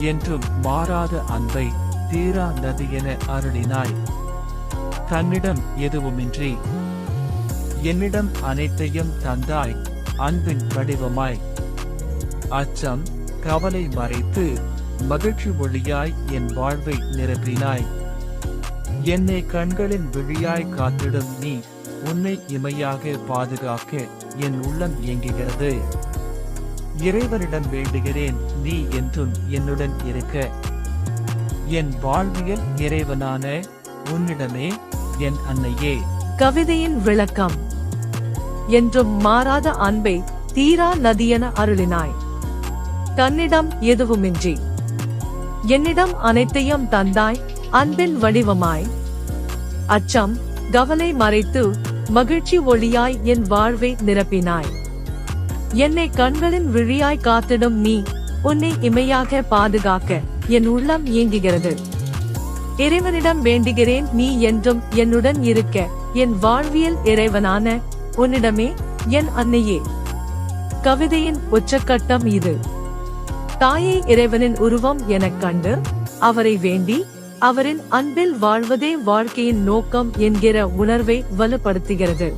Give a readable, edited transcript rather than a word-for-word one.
என்றும் மாறாத அன்பை தீரா நதியென அருளினாய். தன்னிடம் எதுவுமின்றி என்னிடம் அனைத்தையும் தந்தாய் அன்பின் வடிவமாய். அச்சம் கவலை மறைத்து மகிழ்ச்சி ஒளியாய் என் வாழ்வை நிரப்பினாய். என்னை கண்களின் விழியாய் காத்திடும் நீ உன்னை இமையாக பாதுகாக்க என் உள்ளம் இயங்குகிறது. இறைவனிடம் வேண்டுகிறேன் நீ என்றும் என்னுடன் இருக்க. என் வாழ்வியல் இறைவனான உன்னிடமே என் அன்னையே. கவிதையின் விளக்கம். என்றும் மாறாத அன்பை தீரா நதியென அருளினாய். தன்னிடம் எதுவுமின்றி என்னிடம் அனைத்தையும் தந்தாய் அன்பின் வடிவமாய். அச்சம் கவலை மறைத்து மகிழ்ச்சி ஒளியாய் என் வாழ்வை நிரப்பினாய். என்னை கண்களின் விழியாய் காத்திடும் நீ உன்னை இமையாக பாதுகாக்க என் உள்ளம் இயங்குகிறது. இறைவனிடம் வேண்டுகிறேன் நீ என்றும் என்னுடன் இருக்க. என் வாழ்வியல் இறைவனான உன்னிடமே என் அன்னையே. கவிதையின் உச்சக்கட்டம் இது. தாயை இறைவனின் உருவம் எனக் கண்டு அவரை வேண்டி அவரின் அன்பில் வாழ்வதே வாழ்க்கையின் நோக்கம் என்கிற உணர்வை வலுப்படுத்துகிறது.